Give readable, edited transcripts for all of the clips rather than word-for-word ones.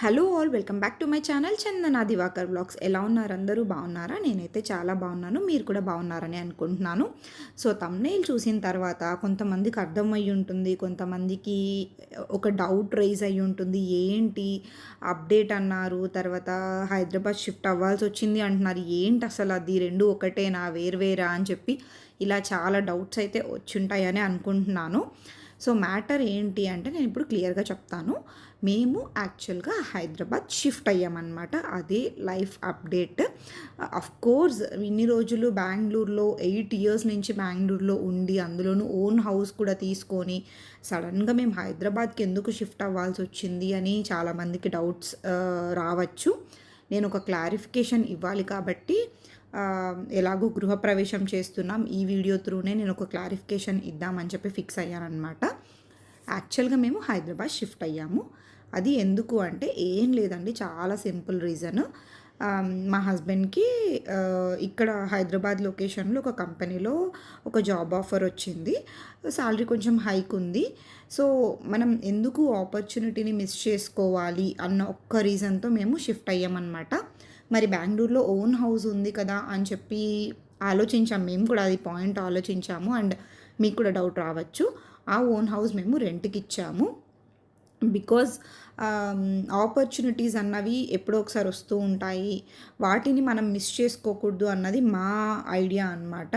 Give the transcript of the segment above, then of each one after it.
Hello all welcome back to my channel Chandana Divakar vlogs. ఎలా ఉన్నారు? అందరూ బాగున్నారా? నేనైతే చాలా బాగున్నాను. మీరు కూడా బాగున్నారని అనుకుంటున్నాను. సో థంబ్‌నెయిల్ చూసిన తర్వాత కొంతమందికి అర్థమయ్యి ఉంటుంది, కొంతమందికి ఒక డౌట్ రైజ్ అయ్యి ఉంటుంది. ఏంటి అప్డేట్ అన్నారు, తర్వాత హైదరాబాద్ షిఫ్ట్ అవ్వాల్సి వచ్చింది అంటున్నారు. ఏంటి అసలు అది రెండు ఒకటేనా వేరువేరా అని చెప్పి ఇలా చాలా డౌట్స్ అయితే వచ్చుంటాయని అనుకుంటున్నాను. సో మ్యాటర్ ఏంటి అంటే నేను ఇప్పుడు క్లియర్గా చెప్తాను. మేము యాక్చువల్గా హైదరాబాద్ షిఫ్ట్ అయ్యామన్నమాట. అదే లైఫ్ అప్డేట్. కోర్స్ ఇన్ని రోజులు బెంగళూరులో 8 ఇయర్స్ నుంచి బెంగళూరులో ఉండి, అందులోనూ ఓన్ హౌస్ కూడా తీసుకొని సడన్గా మేము హైదరాబాద్కి ఎందుకు షిఫ్ట్ అవ్వాల్సి వచ్చింది అని చాలామందికి డౌట్స్ రావచ్చు. నేను ఒక క్లారిఫికేషన్ ఇవ్వాలి కాబట్టి ఎలాగో గృహప్రవేశం చేస్తున్నాం, ఈ వీడియో త్రూనే నేను ఒక క్లారిఫికేషన్ ఇద్దామని చెప్పి ఫిక్స్ అయ్యానమాట. యాక్చువల్గా మేము హైదరాబాద్ షిఫ్ట్ అయ్యాము. అది ఎందుకు అంటే ఏం లేదండి, చాలా సింపుల్ రీజన్. మా హస్బెండ్కి ఇక్కడ హైదరాబాద్ లొకేషన్లో ఒక కంపెనీలో ఒక జాబ్ ఆఫర్ వచ్చింది. శాలరీ కొంచెం హైక్ ఉంది. సో మనం ఎందుకు ఆపర్చునిటీని మిస్ చేసుకోవాలి అన్న ఒక్క రీజన్తో మేము షిఫ్ట్ అయ్యామన్నమాట. మరి బెంగళూరులో ఓన్ హౌస్ ఉంది కదా అని చెప్పి ఆలోచించాము. మేము కూడా అది పాయింట్ ఆలోచించాము. అండ్ మీకు కూడా డౌట్ రావచ్చు, ఆ ఓన్ హౌస్ మేము రెంట్కి ఇచ్చాము. బికాజ్ ఆపర్చునిటీస్ అన్నవి ఎప్పుడో ఒకసారి వస్తూ ఉంటాయి, వాటిని మనం మిస్ చేసుకోకూడదు అన్నది మా ఐడియా అనమాట.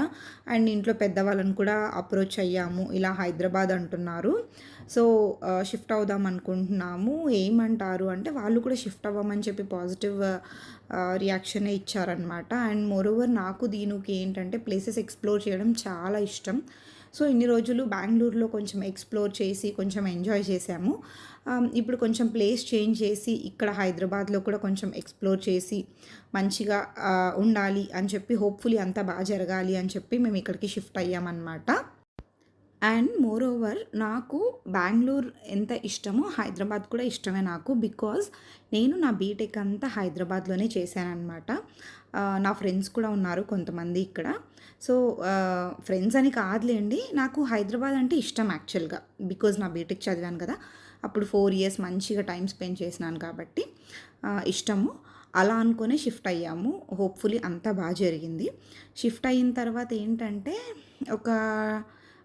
అండ్ ఇంట్లో పెద్దవాళ్ళని కూడా అప్రోచ్ అయ్యాము, ఇలా హైదరాబాద్ అంటున్నారు, సో షిఫ్ట్ అవుదాం అనుకుంటున్నాము, ఏమంటారు అంటే వాళ్ళు కూడా షిఫ్ట్ అవ్వమని చెప్పి పాజిటివ్ రియాక్షనే ఇచ్చారనమాట. అండ్ మోరోవర్ నాకు దీనికి ఏంటంటే ప్లేసెస్ ఎక్స్ప్లోర్ చేయడం చాలా ఇష్టం. సో ఇన్ని రోజులు బెంగళూరులో కొంచెం ఎక్స్ప్లోర్ చేసి కొంచెం ఎంజాయ్ చేసాము. ఇప్పుడు కొంచెం ప్లేస్ చేంజ్ చేసి ఇక్కడ హైదరాబాద్లో కూడా కొంచెం ఎక్స్ప్లోర్ చేసి మంచిగా ఉండాలి అని చెప్పి, హోప్ఫుల్లీ అంతా బాగా జరగాలి అని చెప్పి మేము ఇక్కడికి షిఫ్ట్ అయ్యామన్నమాట. అండ్ మోరోవర్ నాకు బెంగళూరు ఎంత ఇష్టమో హైదరాబాద్ కూడా ఇష్టమే నాకు. బికాజ్ నేను నా బీటెక్ అంతా హైదరాబాద్లోనే చేశానన్నమాట. నా ఫ్రెండ్స్ కూడా ఉన్నారు కొంతమంది ఇక్కడ. సో ఫ్రెండ్స్ అని కాదులేండి, నాకు హైదరాబాద్ అంటే ఇష్టం యాక్చువల్గా. బికాజ్ నా బీటెక్ చదివాను కదా, అప్పుడు 4 ఇయర్స్ మంచిగా టైం స్పెండ్ చేసినాను కాబట్టి ఇష్టము. అలా అనుకునే షిఫ్ట్ అయ్యాము. హోప్ఫుల్లీ అంతా బాగా జరిగింది. షిఫ్ట్ అయిన తర్వాత ఏంటంటే ఒక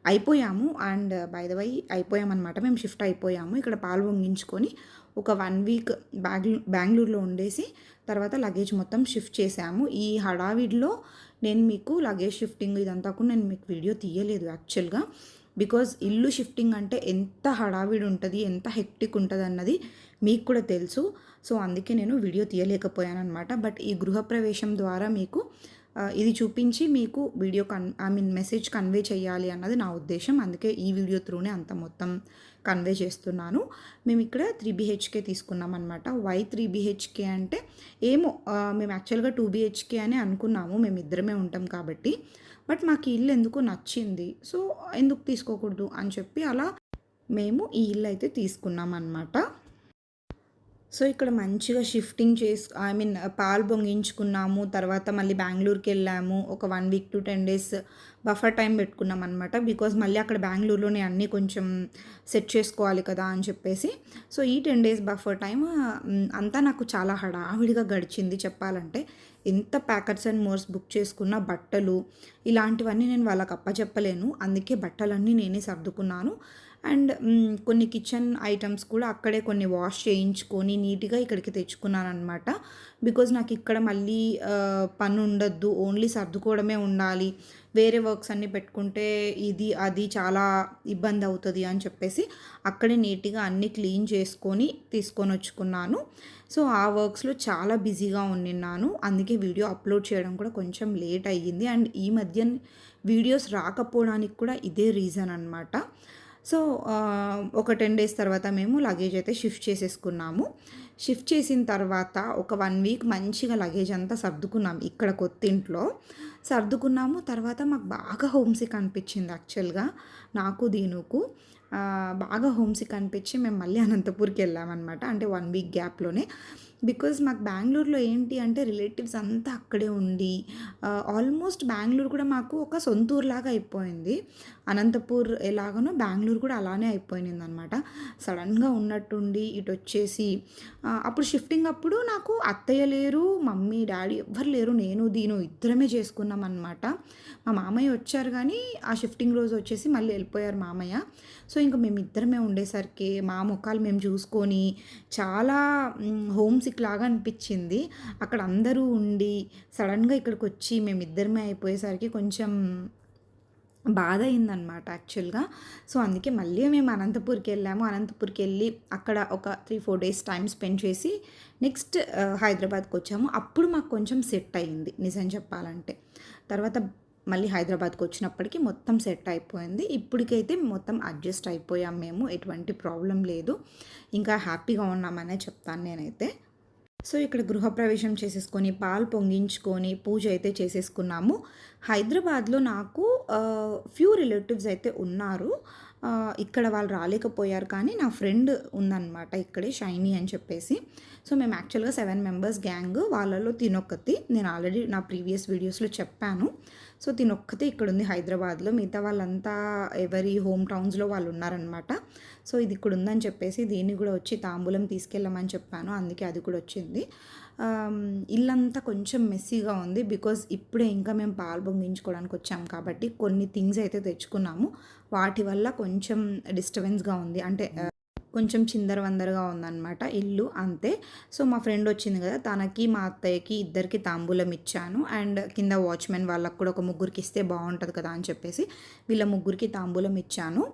అయిపోయాము. అండ్ బై ద వై అయిపోయామన్నమాట. మేము షిఫ్ట్ అయిపోయాము. ఇక్కడ పాలు పొంగించుకొని ఒక 1 వీక్ బెంగళూరులో ఉండేసి తర్వాత లగేజ్ మొత్తం షిఫ్ట్ చేసాము. ఈ హడావిడిలో నేను మీకు లగేజ్ షిఫ్టింగ్ ఇదంతా కూడా నేను మీకు వీడియో తీయలేదు యాక్చువల్గా. బికాజ్ ఇల్లు షిఫ్టింగ్ అంటే ఎంత హడావిడి ఉంటుంది, ఎంత హెక్టిక్ ఉంటుంది అన్నది మీకు కూడా తెలుసు. సో అందుకే నేను వీడియో తీయలేకపోయాను అనమాట. బట్ ఈ గృహప్రవేశం ద్వారా మీకు ఇది చూపించి మీకు వీడియో మెసేజ్ కన్వే చేయాలి అన్నది నా ఉద్దేశం. అందుకే ఈ వీడియో త్రూనే అంత మొత్తం కన్వే చేస్తున్నాను. మేము ఇక్కడ 3 BHK తీసుకున్నాం అనమాట. వై 3 BHK అంటే ఏమో మేము యాక్చువల్గా 2 BHK అని అనుకున్నాము, మేము ఇద్దరమే ఉంటాం కాబట్టి. బట్ మాకు ఈ ఇల్లు ఎందుకు నచ్చింది, సో ఎందుకు తీసుకోకూడదు అని చెప్పి అలా మేము ఈ ఇల్లు అయితే తీసుకున్నాం అనమాట. సో ఇక్కడ మంచిగా షిఫ్టింగ్ పాలు పొంగించుకున్నాము. తర్వాత మళ్ళీ బెంగళూరుకి వెళ్ళాము. ఒక 1 week to 10 days buffer time పెట్టుకున్నాం అనమాట. బికాజ్ మళ్ళీ అక్కడ బెంగళూరులోనే అన్నీ కొంచెం సెట్ చేసుకోవాలి కదా అని చెప్పేసి. సో ఈ 10 డేస్ బఫర్ టైం అంతా నాకు చాలా హడావిడిగా గడిచింది చెప్పాలంటే. ఎంత ప్యాకెట్స్ అండ్ మోర్స్ బుక్ చేసుకున్న బట్టలు ఇలాంటివన్నీ నేను వాళ్ళకి అప్పచెప్పలేను. అందుకే బట్టలన్నీ నేనే సర్దుకున్నాను. అండ్ కొన్ని కిచెన్ ఐటమ్స్ కూడా అక్కడే కొన్ని వాష్ చేయించుకొని నీట్గా ఇక్కడికి తెచ్చుకున్నాను అనమాట. బికాజ్ నాకు ఇక్కడ మళ్ళీ పని ఉండద్దు, ఓన్లీ సర్దుకోవడమే ఉండాలి, వేరే వర్క్స్ అన్నీ పెట్టుకుంటే ఇది అది చాలా ఇబ్బంది అవుతుంది అని చెప్పేసి అక్కడే నీట్గా అన్నీ క్లీన్ చేసుకొని తీసుకొని వచ్చుకున్నాను. సో ఆ వర్క్స్లో చాలా బిజీగా ఉన్నాను. అందుకే వీడియో అప్లోడ్ చేయడం కూడా కొంచెం లేట్ అయ్యింది. అండ్ ఈ మధ్య వీడియోస్ రాకపోవడానికి కూడా ఇదే రీజన్ అనమాట. సో ఒక 10 డేస్ తర్వాత మేము లగేజ్ అయితే షిఫ్ట్ చేసేసుకున్నాము. షిఫ్ట్ చేసిన తర్వాత ఒక 1 వీక్ మంచిగా లగేజ్ అంతా సర్దుకున్నాము. ఇక్కడ కొత్త ఇంట్లో సర్దుకున్నాము. తర్వాత మాకు బాగా హోమ్సిక్ అనిపించింది యాక్చువల్గా, నాకు దీనుకు బాగా హోమ్సిక్ అనిపించి మేము మళ్ళీ అనంతపూర్కి వెళ్ళామన్నమాట. అంటే 1 వీక్ గ్యాప్లోనే. బికాజ్ మాకు బెంగుళూరులో ఏంటి అంటే రిలేటివ్స్ అంతా అక్కడే ఉండి ఆల్మోస్ట్ బెంగుళూరు కూడా మాకు ఒక సొంత ఊరులాగా అయిపోయింది. అనంతపూర్ ఎలాగనో బెంగుళూరు కూడా అలానే అయిపోయిందనమాట. సడన్‌గా ఉన్నట్టుండి ఇటొచ్చేసి అప్పుడు షిఫ్టింగ్ అప్పుడు నాకు అత్తయ్య లేరు, మమ్మీ, డ్యాడీ ఎవ్వరు లేరు. నేను, దీను ఇద్దరమే చేసుకున్నామనమాట. మా మామయ్య వచ్చారు గానీ, ఆ షిఫ్టింగ్ రోజు వచ్చేసి మళ్ళీ వెళ్ళిపోయారు మామయ్య. సో, ఇంక మేమిద్దరమే ఉండేసరికి మా మొఖాలు మేము చూసుకొని చాలా హోమ్ సిక్ లాగా అనిపిచ్చింది. అక్కడ అందరూ ఉండి సడన్‌గా ఇక్కడికొచ్చి మేమిద్దరమే అయిపోయేసరికి కొంచెం బాధ అయిందనమాట యాక్చువల్‌గా. సో, అందుకే మళ్ళీ మేము అనంతపూర్‌కెళ్ళాము. అనంతపూర్‌కెళ్ళి అక్కడ ఒక 3, 4 డేస్ టైమ్ స్పెండ్ చేసి నెక్స్ట్ హైదరాబాద్‌కొచ్చాము. అప్పుడు మాకు కొంచెం సెట్ అయింది నిజం చెప్పాలంటే. తర్వాత మళ్ళీ హైదరాబాద్‌కొచ్చినప్పటికి మొత్తం సెట్ అయిపోయింది. ఇప్పటికైతే మొత్తం అడ్జస్ట్ అయిపోయాం మేము. ఎటువంటి ప్రాబ్లమ్ లేదు. ఇంకా హ్యాపీగా ఉన్నామనే చెప్తాను నేనైతే. సో, ఇక్కడ గృహప్రవేశం చేసేసుకొని, పాలు పొంగించుకొని, పూజ అయితే చేసేసుకున్నాము. హైదరాబాద్‌లో నాకు ఫ్యూ రిలేటివ్స్ అయితే ఉన్నారు. ఇక్కడ వాళ్ళు రాలేకపోయారు కానీ, నా ఫ్రెండ్ ఉందనమాట ఇక్కడే షైనీ అని చెప్పేసి. సో, మేము యాక్చువల్‌గా 7 మెంబర్స్ గ్యాంగ్. వాళ్ళలో తినొక్కతి. నేను ఆల్రెడీ నా ప్రీవియస్ వీడియోస్‌లో చెప్పాను. సో, తినొక్కతే ఇక్కడుంది హైదరాబాద్‌లో. మిగతా వాళ్ళంతా ఎవరి హోమ్ టౌన్స్‌లో వాళ్ళు ఉన్నారనమాట. సో, ఇది ఇక్కడ ఉందని చెప్పేసి దీన్ని కూడా వచ్చి తాంబూలం తీసుకెళ్ళమని చెప్పాను. అందుకే అది కూడా వచ్చింది. ఇల్లంతా కొంచెం మెస్సీగా ఉంది. బికాజ్ ఇప్పుడే ఇంకా మేము పాలు పొంగించుకోవడానికి వచ్చాం కాబట్టి కొన్ని థింగ్స్ అయితే తెచ్చుకున్నాము. వాటి వల్ల కొంచెం డిస్టర్బెన్స్‌గా ఉంది. అంటే కొంచెం చిందరవందరగా ఉందనమాట ఇల్లు అంతే. సో, మా ఫ్రెండ్ వచ్చింది కదా! తనకి, మా అత్తయ్యకి ఇద్దరికి తాంబూలం ఇచ్చాను. అండ్ కింద వాచ్‌మెన్ వాళ్ళకి కూడా ఒక ముగ్గురికి ఇస్తే బావుంటది కదా అని చెప్పేసి వీళ్ళ ముగ్గురికి తాంబూలం ఇచ్చాను.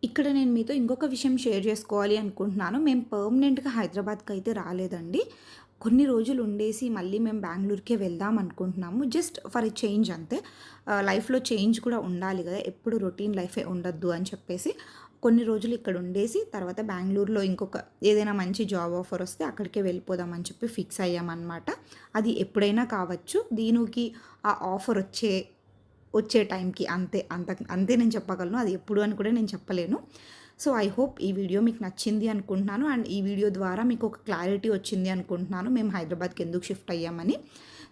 ఇక్కడ నేను మీతో ఇంకొక విషయం షేర్ చేసుకోవాలి అనుకుంటున్నాను. మేము పర్మనెంట్‌గా హైదరాబాద్‌కైతే రాలేదండి. కొన్ని రోజులు ఉండేసి మళ్ళీ మేము బెంగుళూరుకే వెళ్దాం అనుకుంటున్నాము. జస్ట్ ఫర్ ఎ చేంజ్ అంతే. లైఫ్‌లో చేంజ్ కూడా ఉండాలి గదా! ఎప్పుడు రొటీన్ లైఫే ఉండొద్దు అని చెప్పేసి కొన్ని రోజులు ఇక్కడ ఉండేసి తర్వాత బెంగుళూరులో ఇంకొక ఏదైనా మంచి జాబ్ ఆఫర్ వస్తే అక్కడికే వెళ్ళిపోదాం అని చెప్పి ఫిక్స్ అయ్యామనమాట. అది ఎప్పుడైనా కావచ్చు. దీనికి ఆ ఆఫర్ వచ్చే టైంకి అంతే. అంతే నేను చెప్పగలను. అది ఎప్పుడు అని కూడా నేను చెప్పలేను. సో, ఐ హోప్ ఈ వీడియో మీకు నచ్చింది అనుకుంటున్నాను. అండ్ ఈ వీడియో ద్వారా మీకు ఒక క్లారిటీ వచ్చింది అనుకుంటున్నాను. మేము హైదరాబాద్‌కి ఎందుకు షిఫ్ట్ అయ్యామని.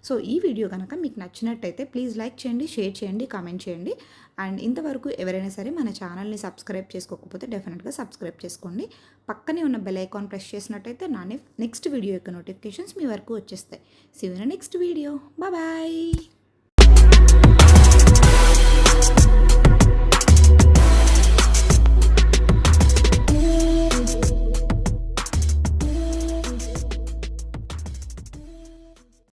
సో, ఈ వీడియో గనక మీకు నచ్చినట్టయితే ప్లీజ్ లైక్ చేయండి, షేర్ చేయండి, కామెంట్ చేయండి. అండ్ ఇంతవరకు ఎవరైనా సరే మన ఛానల్‌ని సబ్స్క్రైబ్ చేసుకోకపోతే డెఫినెట్‌గా సబ్స్క్రైబ్ చేసుకోండి. పక్కనే ఉన్న బెల్ ఐకాన్ ప్రెస్ చేసినట్టయితే నా నెక్స్ట్ వీడియో యొక్క నోటిఫికేషన్స్ మీ వరకు వచ్చేస్తాయి. See you in next video. Bye.